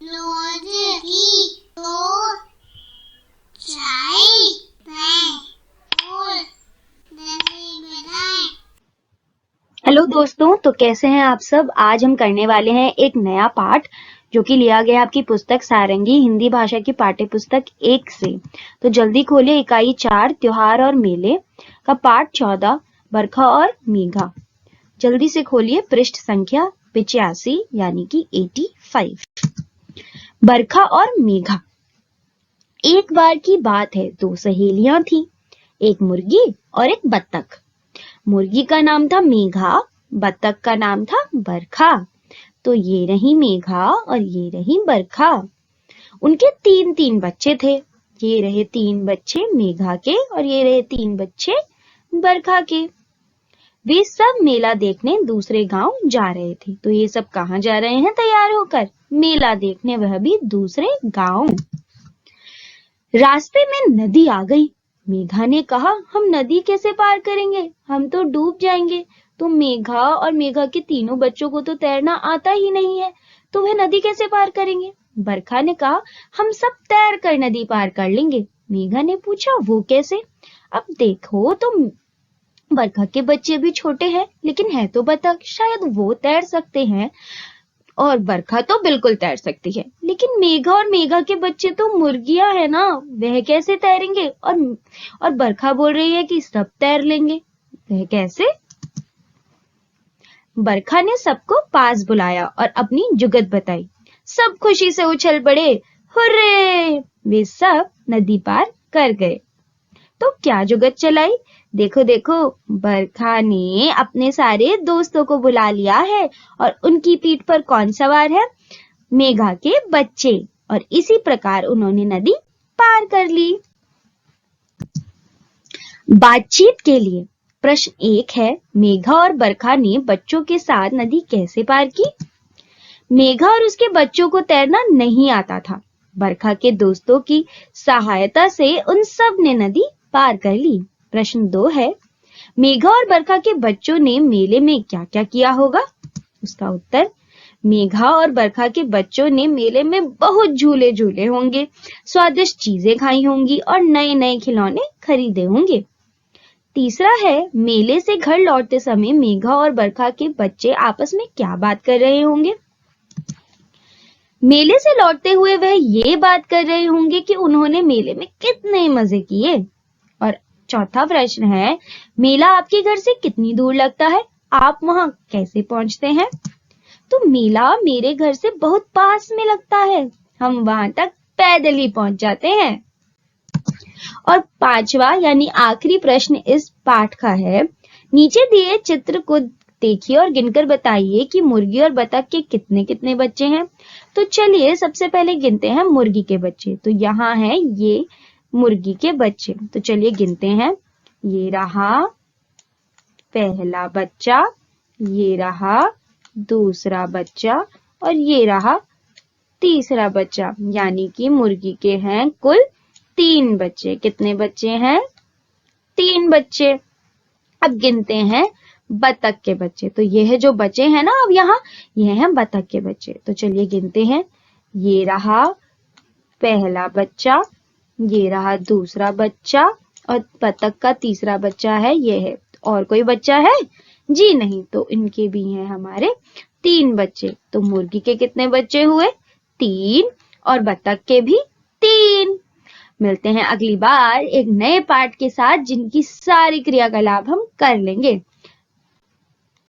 Hello दोस्तों, तो कैसे हैं आप सब। आज हम करने वाले हैं एक नया पाठ जो कि लिया गया आपकी पुस्तक सारंगी हिंदी भाषा की पाठ्य पुस्तक 1 से। तो जल्दी खोलिए इकाई 4 त्योहार और मेले का पाठ 14 बरखा और मेघा। जल्दी से खोलिए पृष्ठ संख्या 85 यानी कि 85। बरखा और मेघा। एक बार की बात है, 2 सहेलियां थीं, एक मुर्गी और एक बत्तख। मुर्गी का नाम था मेघा, बत्तख का नाम था बरखा। तो ये रही मेघा और ये रही बरखा। उनके 3-3 बच्चे थे। ये रहे 3 बच्चे मेघा के और ये रहे 3 बच्चे बरखा के। वे सब मेला देखने दूसरे गांव जा रहे थे। तो ये सब कहाँ जा रहे हैं तैयार होकर? मेला देखने, वह भी दूसरे गांव। रास्ते में नदी आ गई। मेघा ने कहा, हम नदी कैसे पार करेंगे, हम तो डूब जाएंगे। तो मेघा और मेघा के तीनों बच्चों को तो तैरना आता ही नहीं है, तो वह नदी कैसे पार करेंगे। बरखा ने कहा, हम सब तैर कर नदी पार कर लेंगे। मेघा ने पूछा, वो कैसे। अब देखो तो बरखा के बच्चे भी छोटे हैं, लेकिन है तो बतख, शायद वो तैर सकते हैं। और बरखा तो बिल्कुल तैर सकती है, लेकिन मेघा और मेघा के बच्चे तो मुर्गियां है ना, वह कैसे तैरेंगे। और बरखा बोल रही है कि सब तैर लेंगे, वह कैसे। बरखा ने सबको पास बुलाया और अपनी जुगत बताई। सब खुशी से उछल पड़े, हुर्रे। वे सब नदी पार कर गए। तो क्या जुगत चलाई। देखो देखो, बरखा ने अपने सारे दोस्तों को बुला लिया है और उनकी पीठ पर कौन सवार है? मेघा के बच्चे। और इसी प्रकार उन्होंने नदी पार कर ली। बातचीत के लिए प्रश्न 1 है, मेघा और बरखा ने बच्चों के साथ नदी कैसे पार की? मेघा और उसके बच्चों को तैरना नहीं आता था। बरखा के दोस्तों की सहायता से उन सब ने नदी पार कर ली। प्रश्न 2 है, मेघा और बरखा के बच्चों ने मेले में क्या क्या किया होगा? उसका उत्तर, मेघा और बरखा के बच्चों ने मेले में बहुत झूले झूले होंगे, स्वादिष्ट चीजें खाई होंगी और नए नए खिलौने खरीदे होंगे। तीसरा है, मेले से घर लौटते समय मेघा और बरखा के बच्चे आपस में क्या बात कर रहे होंगे? मेले से लौटते हुए वह ये बात कर रहे होंगे कि उन्होंने मेले में कितने मजे किए। और चौथा प्रश्न है, मेला आपके घर से कितनी दूर लगता है, आप वहां कैसे पहुंचते हैं? तो मेला मेरे घर से बहुत पास में लगता है, हम वहां तक पैदल ही पहुंच जाते हैं। और 5वां यानी आखिरी प्रश्न इस पाठ का है, नीचे दिए चित्र को देखिए और गिनकर बताइए कि मुर्गी और बतख के कितने कितने बच्चे हैं। तो चलिए सबसे पहले गिनते हैं मुर्गी के बच्चे। तो यहाँ है ये मुर्गी के बच्चे। तो चलिए गिनते हैं। ये रहा पहला बच्चा, ये रहा दूसरा बच्चा और ये रहा तीसरा बच्चा। यानी कि मुर्गी के हैं कुल 3 बच्चे। कितने बच्चे हैं? 3 बच्चे। अब गिनते हैं बतख के बच्चे। तो ये है जो बचे हैं ना अब यहाँ, ये हैं बतख के बच्चे। तो चलिए गिनते हैं। ये रहा पहला बच्चा, ये रहा दूसरा बच्चा और बतख का तीसरा बच्चा है ये है। और कोई बच्चा है? जी नहीं। तो इनके भी हैं हमारे 3 बच्चे। तो मुर्गी के कितने बच्चे हुए? 3 और बतख के भी 3। मिलते हैं अगली बार एक नए पाठ के साथ जिनकी सारी क्रियाकलाप हम कर लेंगे।